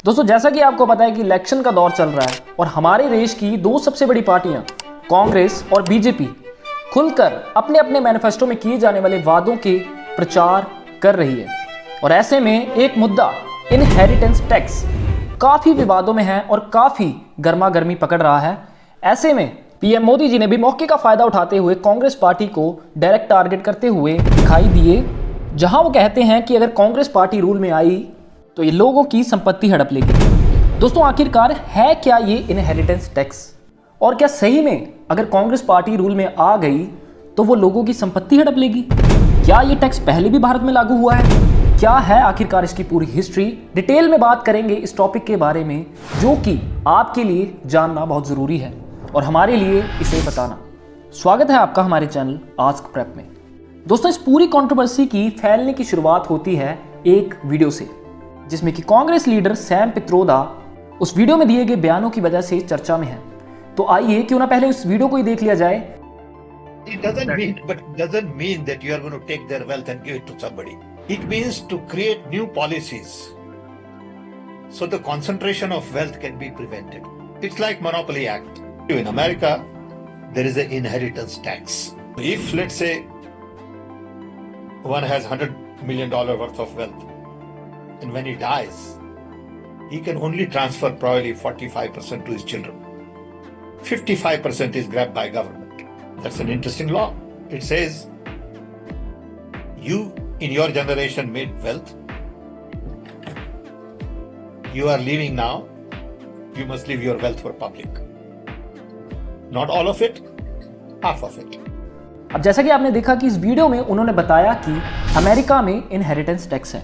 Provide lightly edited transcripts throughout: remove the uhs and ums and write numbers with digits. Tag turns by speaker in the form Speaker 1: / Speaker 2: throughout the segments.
Speaker 1: दोस्तों जैसा कि आपको पता है कि इलेक्शन का दौर चल रहा है और हमारे देश की दो सबसे बड़ी पार्टियां कांग्रेस और बीजेपी खुलकर अपने अपने मैनिफेस्टो में किए जाने वाले वादों के प्रचार कर रही है। और ऐसे में एक मुद्दा इनहेरिटेंस टैक्स काफी विवादों में है और काफी गर्मा गर्मी पकड़ रहा है। ऐसे में पीएम मोदी जी ने भी मौके का फायदा उठाते हुए कांग्रेस पार्टी को डायरेक्ट टारगेट करते हुए दिखाई दिए, जहां वो कहते हैं कि अगर कांग्रेस पार्टी रूल में आई तो ये लोगों की संपत्ति हड़प लेगी। दोस्तों आखिरकार है क्या ये इनहेरिटेंस टैक्स, और क्या सही में अगर कांग्रेस पार्टी रूल में आ गई तो वो लोगों की संपत्ति हड़प लेगी? क्या ये टैक्स पहले भी भारत में लागू हुआ है? क्या है आखिरकार इसकी पूरी हिस्ट्री? डिटेल में बात करेंगे इस टॉपिक के बारे में, जो कि आपके लिए जानना बहुत जरूरी है और हमारे लिए इसे बताना। स्वागत है आपका हमारे चैनल आस्क प्रेप में। दोस्तों इस पूरी कंट्रोवर्सी की फैलने की शुरुआत होती है एक वीडियो से, जिसमें कि कांग्रेस लीडर सैम पित्रोदा उस वीडियो में दिए गए बयानों की वजह से चर्चा में है। तो आइए क्यों ना पहले उस वीडियो को ही देख लिया जाए।
Speaker 2: It doesn't mean that you are going to take their wealth and give it to somebody. It means to create new policies so the concentration of wealth can be prevented. It's like Monopoly Act. In America, there is an inheritance tax. If let's say one has $100 million worth of wealth, and when he dies, he can only transfer probably 45% to his children. 55% is grabbed by government. That's an interesting law. It says you in your generation made wealth. You are leaving now. You must leave your wealth for public. Not all of it, half of it.
Speaker 1: अब जैसा कि आपने देखा कि इस video में उन्होंने बताया कि अमेरिका में इनहेरिटेंस टैक्स है,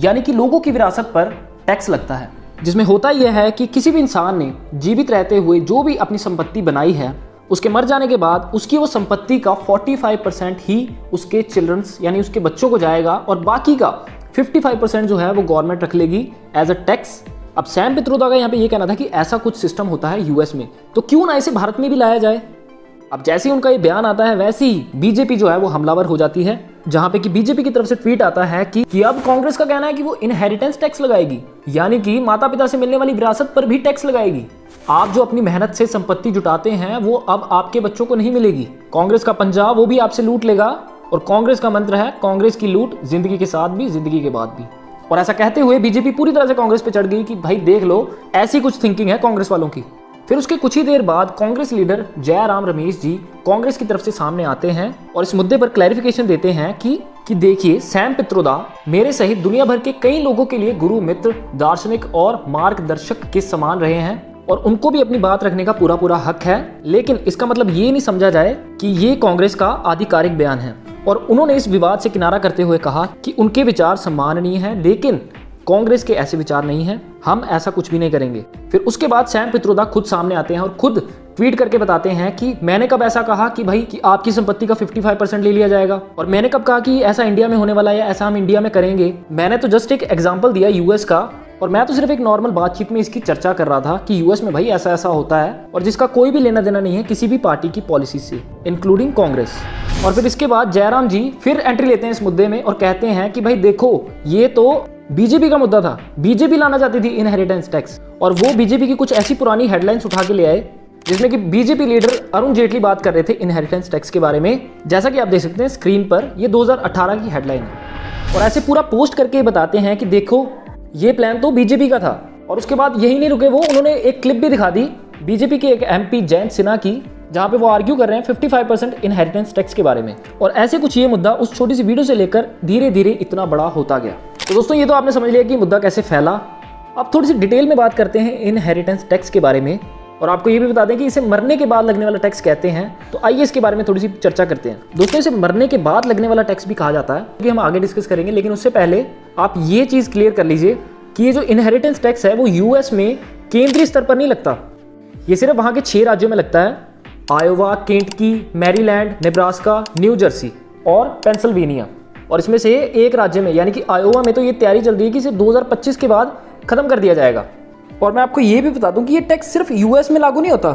Speaker 1: यानी कि लोगों की विरासत पर टैक्स लगता है, जिसमें होता यह है कि किसी भी इंसान ने जीवित रहते हुए जो भी अपनी संपत्ति बनाई है, उसके मर जाने के बाद उसकी वो संपत्ति का 45% ही उसके चिल्ड्रंस यानी उसके बच्चों को जाएगा और बाकी का 55% जो है वो गवर्नमेंट रख लेगी एज अ टैक्स। अब सैम पित्रोदा का यहाँ पे ये कहना था कि ऐसा कुछ सिस्टम होता है यूएस में, तो क्यों ना इसे भारत में भी लाया जाए। अब जैसे ही उनका ये बयान आता है वैसे ही बीजेपी जो है वो हमलावर हो जाती है, जहां पे कि बीजेपी की तरफ से ट्वीट आता है कि अब कांग्रेस का कहना है कि वो इनहेरिटेंस टैक्स लगाएगी, यानी कि माता पिता से मिलने वाली विरासत पर भी टैक्स लगाएगी। आप जो अपनी मेहनत से संपत्ति जुटाते हैं वो अब आपके बच्चों को नहीं मिलेगी। कांग्रेस का पंजा वो भी आपसे लूट लेगा, और कांग्रेस का मंत्र है कांग्रेस की लूट जिंदगी के साथ भी जिंदगी के बाद भी। और ऐसा कहते हुए बीजेपी पूरी तरह से कांग्रेस पे चढ़ गई कि भाई देख लो, ऐसी कुछ थिंकिंग है कांग्रेस वालों की। फिर उसके कुछ ही देर बाद कांग्रेस लीडर जयराम रमेश जी कांग्रेस की तरफ से सामने आते हैं और इस मुद्दे पर क्लैरिफिकेशन देते हैं कि देखिए सैम पित्रोदा मेरे सहित दुनिया भर के कई लोगों के लिए गुरु, मित्र, दार्शनिक और मार्गदर्शक के समान रहे हैं और उनको भी अपनी बात रखने का पूरा हक है, लेकिन इसका मतलब ये नहीं समझा जाए कि ये कांग्रेस का आधिकारिक बयान है। और उन्होंने इस विवाद से किनारा करते हुए कहा कि उनके विचार सम्माननीय हैं, लेकिन कांग्रेस के ऐसे विचार नहीं हैं, हम ऐसा कुछ भी नहीं करेंगे। फिर उसके बाद सैम पित्रोदा खुद सामने आते हैं और खुद ट्वीट करके बताते हैं कि मैंने कब ऐसा कहा कि भाई कि आपकी संपत्ति का 55% ले लिया जाएगा, और मैंने कब कहा कि ऐसा इंडिया में होने वाला है या ऐसा हम इंडिया में करेंगे। मैंने तो जस्ट एक एग्जांपल दिया यूएस का, और मैं तो सिर्फ एक नॉर्मल बातचीत में इसकी चर्चा कर रहा था कि यूएस में भाई ऐसा ऐसा होता है और जिसका कोई भी लेना देना नहीं है किसी भी पार्टी की पॉलिसी से, इंक्लूडिंग कांग्रेस। और फिर इसके बाद जयराम जी फिर एंट्री लेते हैं इस मुद्दे में और कहते हैं कि भाई देखो ये तो बीजेपी का मुद्दा था, बीजेपी लाना चाहती थी इनहेरिटेंस टैक्स, और वो बीजेपी की कुछ ऐसी पुरानी हेडलाइंस उठा के ले आए जिसमें कि बीजेपी लीडर अरुण जेटली बात कर रहे थे इनहेरिटेंस टैक्स के बारे में। जैसा कि आप देख सकते हैं स्क्रीन पर, ये 2018 की हेडलाइन है और ऐसे पूरा पोस्ट करके बताते हैं कि देखो ये प्लान तो बीजेपी का था। और उसके बाद यही नहीं रुके वो, उन्होंने एक क्लिप भी दिखा दी बीजेपी के एक एमपी जयंत सिन्हा की, जहां पे वो आर्ग्यू कर रहे हैं 55% इनहेरिटेंस टैक्स के बारे में। और ऐसे कुछ ये मुद्दा उस छोटी सी वीडियो से लेकर धीरे धीरे इतना बड़ा होता गया। तो दोस्तों ये तो आपने समझ लिया कि मुद्दा कैसे फैला। अब थोड़ी सी डिटेल में बात करते हैं इनहेरिटेंस टैक्स के बारे में, और आपको ये भी बता दें कि इसे मरने के बाद लगने वाला टैक्स कहते हैं। तो आइए इसके बारे में थोड़ी सी चर्चा करते हैं। दोस्तों इसे मरने के बाद लगने वाला टैक्स भी कहा जाता है, क्योंकि हम आगे डिस्कस करेंगे, लेकिन उससे पहले आप ये चीज़ क्लियर कर लीजिए कि ये जो इनहेरिटेंस टैक्स है वो यूएस में केंद्रीय स्तर पर नहीं लगता, ये सिर्फ वहाँ के 6 राज्यों में लगता है, Iowa, Kentucky, Maryland, Nebraska, new Jersey और पेंसिल्वेनिया। और इसमें से एक राज्य में यानी कि आयोवा में तो ये तैयारी चल रही है कि इसे 2025 के बाद खत्म कर दिया जाएगा। और मैं आपको ये भी बता दूं कि ये टैक्स सिर्फ यूएस में लागू नहीं होता,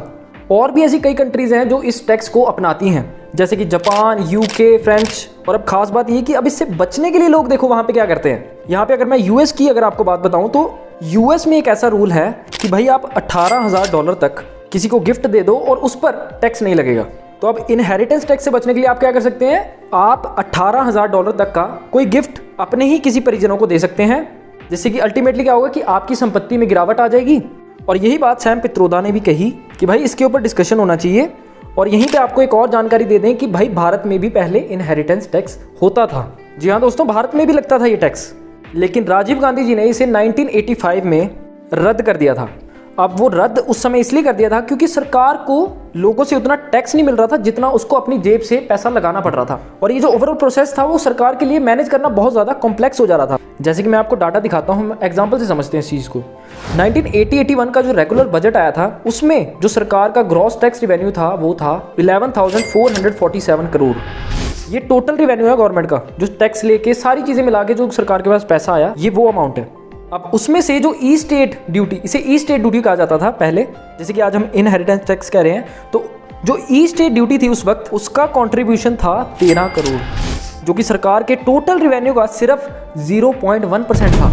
Speaker 1: और भी ऐसी कई कंट्रीज हैं जो इस टैक्स को अपनाती हैं, जैसे कि जापान, यूके, फ्रेंच। और अब खास बात ये कि अब इससे बचने के लिए लोग देखो वहाँ पे क्या करते हैं। यहाँ पे अगर मैं यूएस की अगर आपको बात बताऊँ तो यूएस में एक ऐसा रूल है कि भाई आप $18,000 तक किसी को गिफ्ट दे दो और उस पर टैक्स नहीं लगेगा। तो अब इनहेरिटेंस टैक्स से बचने के लिए आप क्या कर सकते हैं, आप $18,000 तक का कोई गिफ्ट अपने ही किसी परिजनों को दे सकते हैं, जिससे कि अल्टीमेटली क्या होगा कि आपकी संपत्ति में गिरावट आ जाएगी। और यही बात सैम पित्रोदा ने भी कही कि भाई इसके ऊपर डिस्कशन होना चाहिए। और यहीं पे आपको एक और जानकारी दे दें कि भाई भारत में भी पहले इनहेरिटेंस टैक्स होता था। जी हाँ दोस्तों, भारत में भी लगता था ये टैक्स, लेकिन राजीव गांधी जी ने इसे 1985 में रद्द कर दिया था। अब वो रद्द उस समय इसलिए कर दिया था क्योंकि सरकार को लोगों से उतना टैक्स नहीं मिल रहा था जितना उसको अपनी जेब से पैसा लगाना पड़ रहा था। और ये जो ओवरऑल प्रोसेस था वो सरकार के लिए मैनेज करना बहुत ज़्यादा कॉम्प्लेक्स हो जा रहा था। जैसे कि मैं आपको डाटा दिखाता हूँ, हम एग्जाम्पल से समझते हैं इस चीज़ को। 1980-81 का जो रेगुलर बजट आया था उसमें जो सरकार का ग्रॉस टैक्स रिवेन्यू था वो था 11,447 करोड़। ये टोटल रिवेन्यू है गवर्नमेंट का, जो टैक्स लेके सारी चीज़ें मिला के जो सरकार के पास पैसा आया, ये वो अमाउंट है। अब उसमें से जो ई स्टेट ड्यूटी, इसे ई स्टेट ड्यूटी कहा जाता था पहले, जैसे कि आज हम इनहेरिटेंस टैक्स कह रहे हैं, तो जो ई स्टेट ड्यूटी थी उस वक्त उसका कंट्रीब्यूशन था 13 करोड़, जो कि सरकार के टोटल रिवेन्यू का सिर्फ 0.1% था।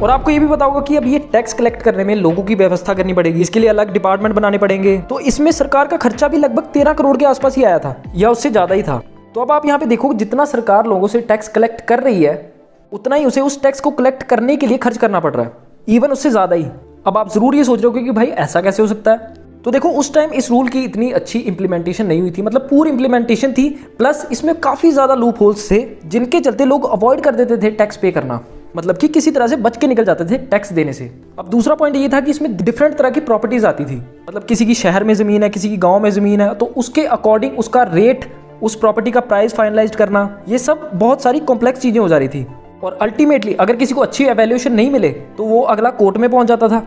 Speaker 1: और आपको ये भी पता होगा कि अब ये टैक्स कलेक्ट करने में लोगों की व्यवस्था करनी पड़ेगी, इसके लिए अलग डिपार्टमेंट बनाने पड़ेंगे। तो इसमें सरकार का खर्चा भी लगभग 13 करोड़ के आसपास ही आया था, या उससे ज़्यादा ही था। तो अब आप यहाँ पे देखो, जितना सरकार लोगों से टैक्स कलेक्ट कर रही है उतना ही उसे उस टैक्स को कलेक्ट करने के लिए खर्च करना पड़ रहा है, इवन उससे ज़्यादा ही। अब आप ज़रूर ये सोच रहे हो कि भाई ऐसा कैसे हो सकता है। तो देखो, उस टाइम इस रूल की इतनी अच्छी इंप्लीमेंटेशन नहीं हुई थी, मतलब पूरी इंप्लीमेंटेशन थी, प्लस इसमें काफ़ी ज़्यादा लूप होल्स थे जिनके चलते लोग अवॉइड कर देते थे टैक्स पे करना, मतलब कि किसी तरह से बच के निकल जाते थे टैक्स देने से। अब दूसरा पॉइंट ये था कि इसमें डिफरेंट तरह की प्रॉपर्टीज आती थी, मतलब किसी की शहर में ज़मीन है, किसी की गाँव में ज़मीन है, तो उसके अकॉर्डिंग उसका रेट, उस प्रॉपर्टी का प्राइस फाइनलाइज करना, ये सब बहुत सारी कॉम्प्लेक्स चीज़ें हो जा रही थी। और अल्टीमेटली अगर किसी को अच्छी एवेल्यूएशन नहीं मिले तो वो अगला कोर्ट में पहुंच जाता था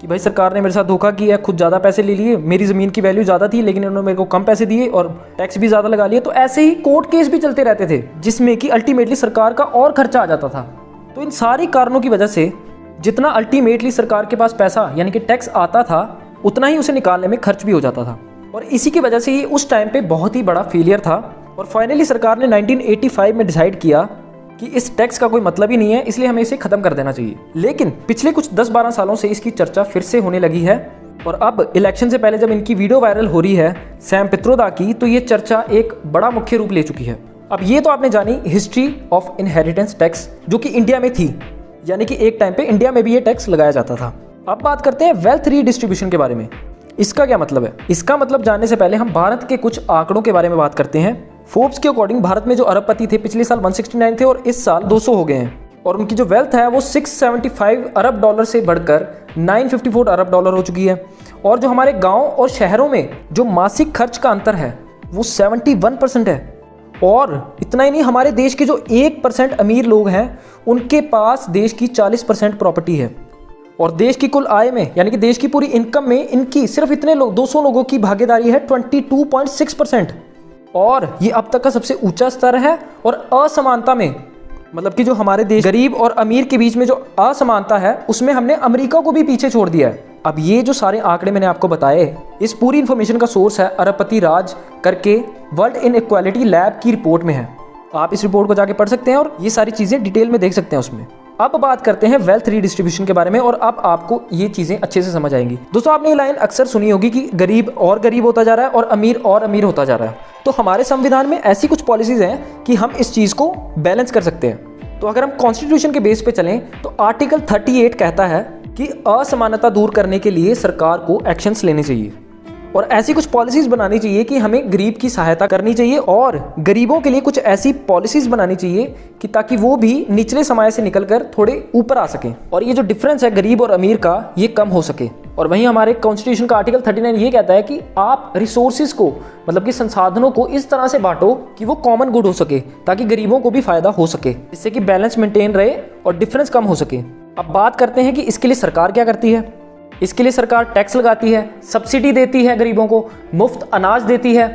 Speaker 1: कि भाई सरकार ने मेरे साथ धोखा किया, खुद ज़्यादा पैसे ले लिए, मेरी ज़मीन की वैल्यू ज़्यादा थी लेकिन उन्होंने मेरे को कम पैसे दिए और टैक्स भी ज़्यादा लगा लिए। तो ऐसे ही कोर्ट केस भी चलते रहते थे, जिसमें कि अल्टीमेटली सरकार का और खर्चा आ जाता था। तो इन सारी कारणों की वजह से जितना अल्टीमेटली सरकार के पास पैसा यानी कि टैक्स आता था, उतना ही उसे निकालने में खर्च भी हो जाता था। और इसी की वजह से ये उस टाइम पे बहुत ही बड़ा फेलियर था। और फाइनली सरकार ने 1985 में डिसाइड किया कि इस टैक्स का कोई मतलब ही नहीं है, इसलिए हमें इसे खत्म कर देना चाहिए। लेकिन पिछले कुछ 10-12 सालों से इसकी चर्चा फिर से होने लगी है। और अब इलेक्शन से पहले जब इनकी वीडियो वायरल हो रही है सैम पित्रोदा की, तो ये चर्चा एक बड़ा मुख्य रूप ले चुकी है। अब ये तो आपने जानी हिस्ट्री ऑफ इनहेरिटेंस टैक्स, जो कि इंडिया में थी, यानी कि एक टाइम पे इंडिया में भी ये टैक्स लगाया जाता था। अब बात करते हैं वेल्थ रीडिस्ट्रीब्यूशन के बारे में। इसका क्या मतलब है? इसका मतलब जानने से पहले हम भारत के कुछ आंकड़ों के बारे में बात करते हैं। फोर्ब्स के अकॉर्डिंग भारत में जो अरबपति थे पिछले साल 169 थे और इस साल 200 हो गए हैं। और उनकी जो वेल्थ है वो $675 अरब से बढ़कर $954 अरब हो चुकी है। और जो हमारे गांव और शहरों में जो मासिक खर्च का अंतर है वो 71% है। और इतना ही नहीं, हमारे देश के जो 1% अमीर लोग हैं उनके पास देश की 40% प्रॉपर्टी है। और देश की कुल आय में यानी कि देश की पूरी इनकम में इनकी सिर्फ इतने लोग 200 लोगों की भागीदारी है 22.6%। और ये अब तक का सबसे ऊंचा स्तर है। और असमानता में, मतलब कि जो हमारे देश गरीब और अमीर के बीच में जो असमानता है, उसमें हमने अमेरिका को भी पीछे छोड़ दिया है। अब ये जो सारे आंकड़े मैंने आपको बताए, इस पूरी इन्फॉर्मेशन का सोर्स है अरबपति राज करके वर्ल्ड इनइक्वालिटी लैब की रिपोर्ट में है। आप इस रिपोर्ट को जाके पढ़ सकते हैं और ये सारी चीज़ें डिटेल में देख सकते हैं उसमें। अब बात करते हैं वेल्थ रीडिस्ट्रीब्यूशन के बारे में, और अब आपको ये चीज़ें अच्छे से समझ आएंगी। दोस्तों, आपने ये लाइन अक्सर सुनी होगी कि गरीब और गरीब होता जा रहा है और अमीर होता जा रहा है। तो हमारे संविधान में ऐसी कुछ पॉलिसीज़ हैं कि हम इस चीज़ को बैलेंस कर सकते हैं। तो अगर हम कॉन्स्टिट्यूशन के बेस पे चलें तो आर्टिकल 38 कहता है कि असमानता दूर करने के लिए सरकार को एक्शंस लेने चाहिए और ऐसी कुछ पॉलिसीज़ बनानी चाहिए कि हमें गरीब की सहायता करनी चाहिए और गरीबों के लिए कुछ ऐसी पॉलिसीज़ बनानी चाहिए कि ताकि वो भी निचले समाज से निकलकर थोड़े ऊपर आ सकें और ये जो डिफरेंस है गरीब और अमीर का, ये कम हो सके। और वहीं हमारे कॉन्स्टिट्यूशन का आर्टिकल 39 ये कहता है कि आप रिसोर्सेज को, मतलब कि संसाधनों को इस तरह से बांटो कि वो कॉमन गुड हो सके, ताकि गरीबों को भी फायदा हो सके, जिससे कि बैलेंस मेंटेन रहे और डिफरेंस कम हो सके। अब बात करते हैं कि इसके लिए सरकार क्या करती है। इसके लिए सरकार टैक्स लगाती है, सब्सिडी देती है गरीबों को, मुफ्त अनाज देती है,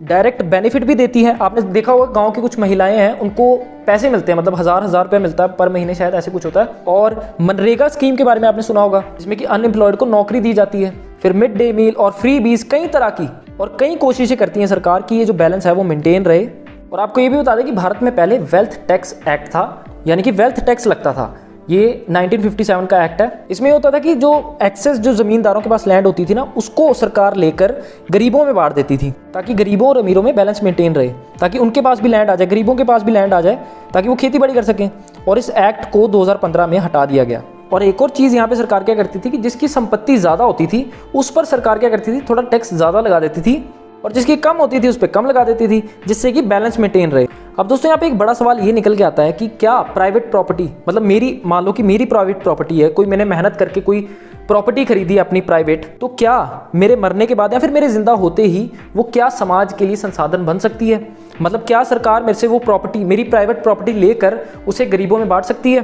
Speaker 1: डायरेक्ट बेनिफिट भी देती है। आपने देखा होगा गांव की कुछ महिलाएं हैं, उनको पैसे मिलते हैं, मतलब हजार रुपये मिलता है पर महीने, शायद ऐसे कुछ होता है। और मनरेगा स्कीम के बारे में आपने सुना होगा, जिसमें कि अनएम्प्लॉयड को नौकरी दी जाती है। फिर मिड डे मील और फ्री बीज, कई तरह की और कई कोशिशें करती है सरकार की ये जो बैलेंस है वो मेंटेन रहे। और आपको ये भी बता दें कि भारत में पहले वेल्थ टैक्स एक्ट था, यानी कि वेल्थ टैक्स लगता था, ये 1957 का एक्ट है। इसमें ये होता था कि जो एक्सेस जो ज़मींदारों के पास लैंड होती थी ना, उसको सरकार लेकर गरीबों में बांट देती थी, ताकि गरीबों और अमीरों में बैलेंस मेंटेन रहे, ताकि उनके पास भी लैंड आ जाए, गरीबों के पास भी लैंड आ जाए, ताकि वो खेती बाड़ी कर सकें। और इस एक्ट को 2015 में हटा दिया गया। और एक और चीज़ यहाँ पे सरकार क्या करती थी कि जिसकी संपत्ति ज़्यादा होती थी उस पर सरकार क्या करती थी, थोड़ा टैक्स ज़्यादा लगा देती थी, और जिसकी कम होती थी उस पर कम लगा देती थी, जिससे कि बैलेंस मेंटेन रहे। अब दोस्तों यहाँ पे एक बड़ा सवाल ये निकल के आता है कि क्या प्राइवेट प्रॉपर्टी, मतलब मान लो कि मेरी प्राइवेट प्रॉपर्टी है, कोई मैंने मेहनत करके कोई प्रॉपर्टी खरीदी है अपनी प्राइवेट, तो क्या मेरे मरने के बाद या फिर मेरे जिंदा होते ही वो क्या समाज के लिए संसाधन बन सकती है? मतलब क्या सरकार मेरे से वो प्रॉपर्टी, मेरी प्राइवेट प्रॉपर्टी लेकर उसे गरीबों में बांट सकती है?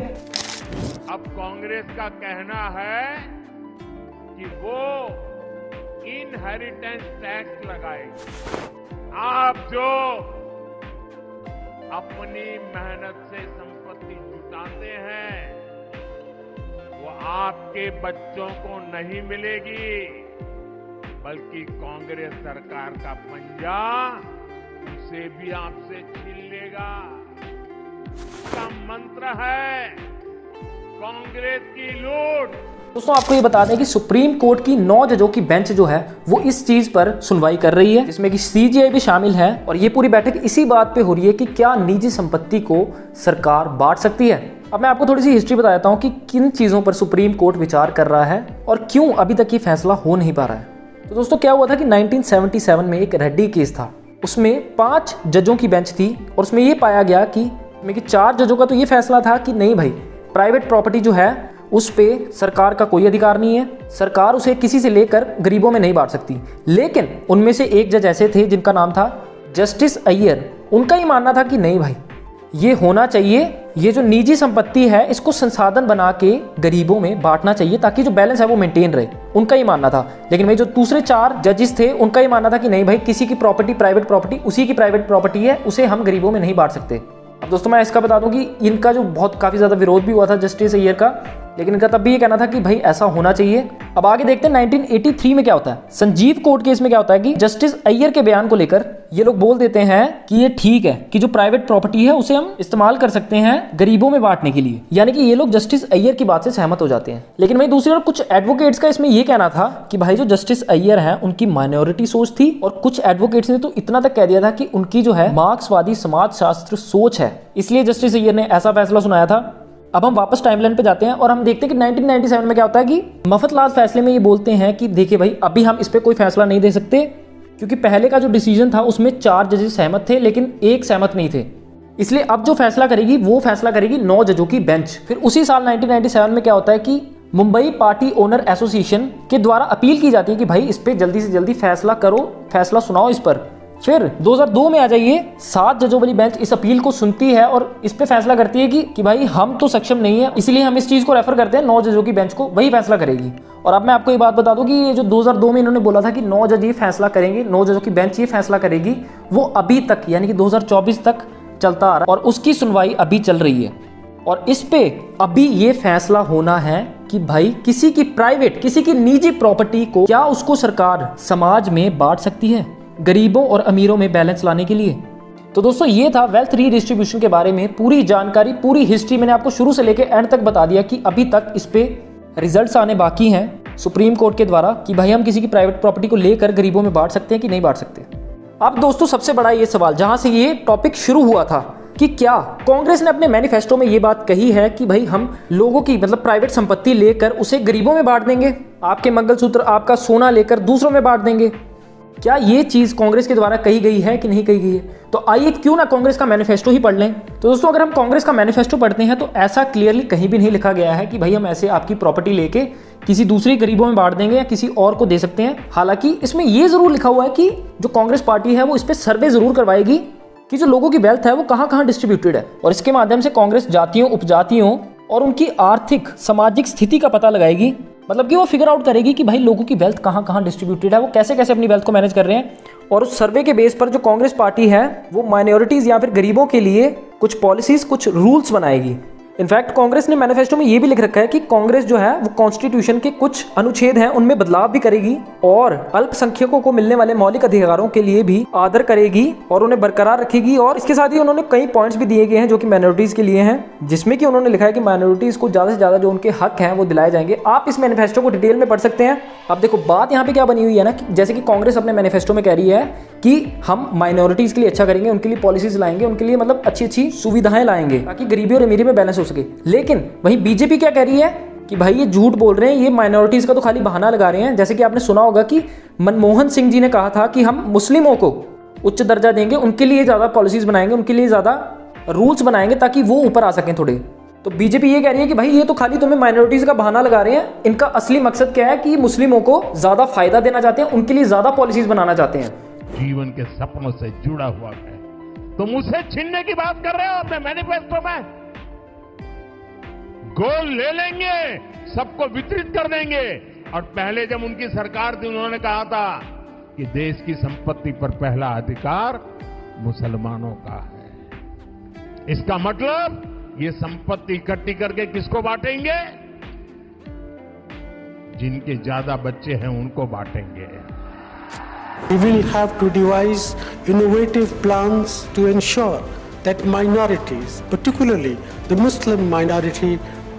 Speaker 3: अब कांग्रेस का कहना है कि वो इनहेरिटेंस टैक्स लगाएगी। आप जो अपनी मेहनत से संपत्ति जुटाते हैं वो आपके बच्चों को नहीं मिलेगी, बल्कि कांग्रेस सरकार का पंजा उसे भी आपसे छीन लेगा। इसका मंत्र है कांग्रेस की लूट।
Speaker 1: दोस्तों आपको ये बता दें कि सुप्रीम कोर्ट की 9 जजों की बेंच जो है वो इस चीज पर सुनवाई कर रही है, जिसमें कि सीजीआई भी शामिल है। और ये पूरी बैठक इसी बात पे हो रही है कि क्या निजी संपत्ति को सरकार बांट सकती है। अब मैं आपको थोड़ी सी हिस्ट्री बता देता हूँ कि किन चीजों पर सुप्रीम कोर्ट विचार कर रहा है और क्यों अभी तक ये फैसला हो नहीं पा रहा है। तो दोस्तों क्या हुआ था कि 1977 में एक रेड्डी केस था, उसमें 5 जजों की बेंच थी, और उसमें ये पाया गया कि 4 जजों का तो ये फैसला था कि नहीं भाई, प्राइवेट प्रॉपर्टी जो है उस पे सरकार का कोई अधिकार नहीं है, सरकार उसे किसी से लेकर गरीबों में नहीं बांट सकती। लेकिन उनमें से एक जज ऐसे थे जिनका नाम था जस्टिस अय्यर। उनका ही मानना था कि नहीं भाई, ये होना चाहिए, ये जो निजी संपत्ति है इसको संसाधन बना के गरीबों में बांटना चाहिए, ताकि जो बैलेंस है वो मेंटेन रहे। उनका ही मानना था। लेकिन भाई जो दूसरे 4 जजेस थे उनका ही मानना था कि नहीं भाई, किसी की प्रॉपर्टी प्राइवेट प्रॉपर्टी उसी की प्राइवेट प्रॉपर्टी है, उसे हम गरीबों में नहीं बांट सकते। अब दोस्तों मैं इसका बता दूं कि इनका जो काफ़ी ज़्यादा विरोध भी हुआ था जस्टिस अय्यर का, लेकिन इनका तब भी ये कहना था कि भाई ऐसा होना चाहिए। अब आगे देखते हैं 1983 में क्या होता है। संजीव कोर्ट केस में क्या होता है कि जस्टिस अय्यर के बयान को लेकर ये लोग बोल देते हैं कि ये ठीक है कि जो प्राइवेट प्रॉपर्टी है उसे हम इस्तेमाल कर सकते हैं गरीबों में बांटने के लिए, यानी कि ये लोग जस्टिस अय्यर की बात से सहमत हो जाते हैं। लेकिन भाई दूसरी ओर कुछ एडवोकेट्स का इसमें ये कहना था कि भाई जो जस्टिस अय्यर हैं उनकी माइनॉरिटी सोच थी, और कुछ एडवोकेट्स ने तो इतना तक कह दिया था कि उनकी जो है मार्क्सवादी समाजशास्त्र सोच है, इसलिए जस्टिस अय्यर ने ऐसा फैसला सुनाया था। अब हम वापस टाइमलाइन पे जाते हैं और हम देखते हैं कि 1997 में क्या होता है कि मफतलाल फैसले में ये बोलते हैं कि देखिए भाई, अभी हम इस पे कोई फैसला नहीं दे सकते, क्योंकि पहले का जो डिसीजन था उसमें 4 जजेस सहमत थे लेकिन एक सहमत नहीं थे। इसलिए अब जो फैसला करेगी वो फैसला करेगी 9 जजों की बेंच। फिर उसी साल 1997 में क्या होता है कि मुंबई पार्टी ओनर एसोसिएशन के द्वारा अपील की जाती है कि भाई इस पे जल्दी से जल्दी फैसला करो, फैसला सुनाओ इस पर। फिर 2002 में आ जाइए, 7 जजों वाली बेंच इस अपील को सुनती है और इस पे फैसला करती है कि भाई हम तो सक्षम नहीं है, इसलिए हम इस चीज को रेफर करते हैं 9 जजों की बेंच को, वही फैसला करेगी। और अब मैं आपको ये बात बता दूं कि ये जो 2002 में इन्होंने बोला था कि 9 जज ये फैसला करेंगे, 9 जजों की बेंच ये फैसला करेगी, वो अभी तक यानी कि 2024 तक चलता आ रहा है और उसकी सुनवाई अभी चल रही है। और इस पे अभी ये फैसला होना है कि भाई किसी की प्राइवेट, किसी की निजी प्रॉपर्टी को क्या उसको सरकार समाज में बांट सकती है गरीबों और अमीरों में बैलेंस लाने के लिए। तो दोस्तों ये था वेल्थ रीडिस्ट्रीब्यूशन के बारे में पूरी जानकारी, पूरी हिस्ट्री मैंने आपको शुरू से लेकर एंड तक बता दिया कि अभी तक इस पे रिजल्ट्स आने बाकी हैं सुप्रीम कोर्ट के द्वारा कि भाई हम किसी की प्राइवेट प्रॉपर्टी को लेकर गरीबों में बांट सकते हैं कि नहीं बांट सकते। अब दोस्तों सबसे बड़ा ये सवाल जहां से ये टॉपिक शुरू हुआ था कि क्या कांग्रेस ने अपने मैनिफेस्टो में ये बात कही है कि भाई हम लोगों की मतलब प्राइवेट संपत्ति लेकर उसे गरीबों में बांट देंगे, आपके मंगलसूत्र, आपका सोना लेकर दूसरों में बांट देंगे। क्या ये चीज कांग्रेस के द्वारा कही गई है कि नहीं कही गई है? तो आइए क्यों ना कांग्रेस का मैनिफेस्टो ही पढ़ लें। तो दोस्तों अगर हम कांग्रेस का मैनिफेस्टो पढ़ते हैं तो ऐसा क्लियरली कहीं भी नहीं लिखा गया है कि भाई हम ऐसे आपकी प्रॉपर्टी लेके किसी दूसरे गरीबों में बांट देंगे या किसी और को दे सकते हैं। हालांकि इसमें यह जरूर लिखा हुआ है कि जो कांग्रेस पार्टी है वो इस पर सर्वे जरूर करवाएगी कि जो लोगों की वेल्थ है वो कहाँ कहाँ डिस्ट्रीब्यूटेड है, और इसके माध्यम से कांग्रेस जातियों, उपजातियों और उनकी आर्थिक सामाजिक स्थिति का पता लगाएगी। मतलब कि वो फिगर आउट करेगी कि भाई लोगों की वेल्थ कहाँ कहाँ डिस्ट्रीब्यूटेड है, वो कैसे कैसे अपनी वेल्थ को मैनेज कर रहे हैं। और उस सर्वे के बेस पर जो कांग्रेस पार्टी है वो माइनॉरिटीज या फिर गरीबों के लिए कुछ पॉलिसीज, कुछ रूल्स बनाएगी। इनफैक्ट कांग्रेस ने मैनिफेस्टो में ये भी लिख रखा है कि कांग्रेस जो है वो कॉन्स्टिट्यूशन के कुछ अनुच्छेद हैं उनमें बदलाव भी करेगी और अल्पसंख्यकों को मिलने वाले मौलिक अधिकारों के लिए भी आदर करेगी और उन्हें बरकरार रखेगी। और इसके साथ ही उन्होंने कई पॉइंट्स भी दिए गए हैं जो कि माइनॉरिटीज के लिए हैं, जिसमें कि उन्होंने लिखा है कि माइनॉरिटीज को ज्यादा से ज्यादा जो उनके हक हैं वो दिलाए जाएंगे। आप इस मैनिफेस्टो को डिटेल में पढ़ सकते हैं। अब देखो बात यहाँ पे क्या बनी हुई है ना, जैसे कि कांग्रेस अपने मैनिफेस्टो में कह रही है कि हम माइनॉरिटीज के लिए अच्छा करेंगे, उनके लिए पॉलिसीज लाएंगे, उनके लिए मतलब अच्छी अच्छी सुविधाएं लाएंगे ताकि गरीबी और अमीरी में बैलेंस हो सके। लेकिन वहीं बीजेपी क्या कह रही है कि भाई ये झूठ बोल रहे हैं, ये माइनॉरिटीज का तो खाली बहाना लगा रहे हैं। जैसे कि आपने सुना होगा कि मनमोहन सिंह जी ने कहा था कि हम मुस्लिमों को उच्च दर्जा देंगे, उनके लिए ज्यादा पॉलिसीज बनाएंगे, उनके लिए ज्यादा रूल्स बनाएंगे ताकि वो ऊपर आ सकें थोड़े। तो बीजेपी ये कह रही है कि भाई ये तो खाली तुम्हें माइनॉरिटीज का बहाना लगा रहे हैं, इनका असली मकसद क्या है कि मुस्लिमों को ज्यादा फायदा देना चाहते हैं, उनके लिए ज्यादा पॉलिसीज बनाना चाहते हैं।
Speaker 3: जीवन के सपनों से जुड़ा हुआ है, तुम उसे छीनने की बात कर रहे हो अपने मैनिफेस्टो में। गोल ले लेंगे, सबको वितरित कर देंगे। और पहले जब उनकी सरकार थी उन्होंने कहा था कि देश की संपत्ति पर पहला अधिकार मुसलमानों का है। इसका मतलब ये संपत्ति इकट्ठी करके किसको बांटेंगे? जिनके ज्यादा बच्चे हैं उनको बांटेंगे।
Speaker 4: We will have to devise innovative plans to ensure that minorities, particularly the Muslim minority,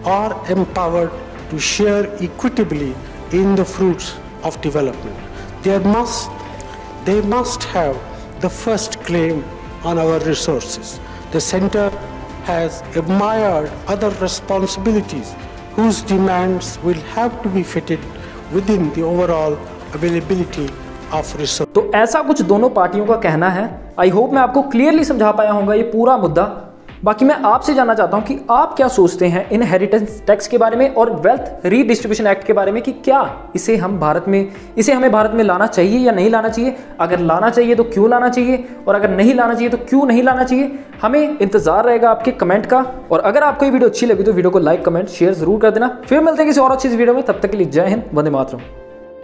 Speaker 4: are empowered to share equitably in the fruits of development. They must have the first claim on our resources. The center has admired other responsibilities whose demands will have to be fitted within the overall availability of resources.
Speaker 1: तो ऐसा कुछ दोनों पार्टियों का कहना है। I hope मैं आपको क्लियरली समझा पाया होगा ये पूरा मुद्दा। बाकी मैं आपसे जानना चाहता हूं कि आप क्या सोचते हैं इनहेरिटेंस टैक्स के बारे में और वेल्थ रीडिस्ट्रीब्यूशन एक्ट के बारे में, कि क्या इसे हमें भारत में लाना चाहिए या नहीं लाना चाहिए। अगर लाना चाहिए तो क्यों लाना चाहिए, और अगर नहीं लाना चाहिए तो क्यों नहीं लाना चाहिए। हमें इंतजार रहेगा आपके कमेंट का। और अगर आपको ये वीडियो अच्छी लगी तो वीडियो को लाइक, कमेंट, शेयर जरूर कर देना। फिर मिलते हैं किसी और अच्छी वीडियो में, तब तक के लिए जय हिंद, वंदे मातरम।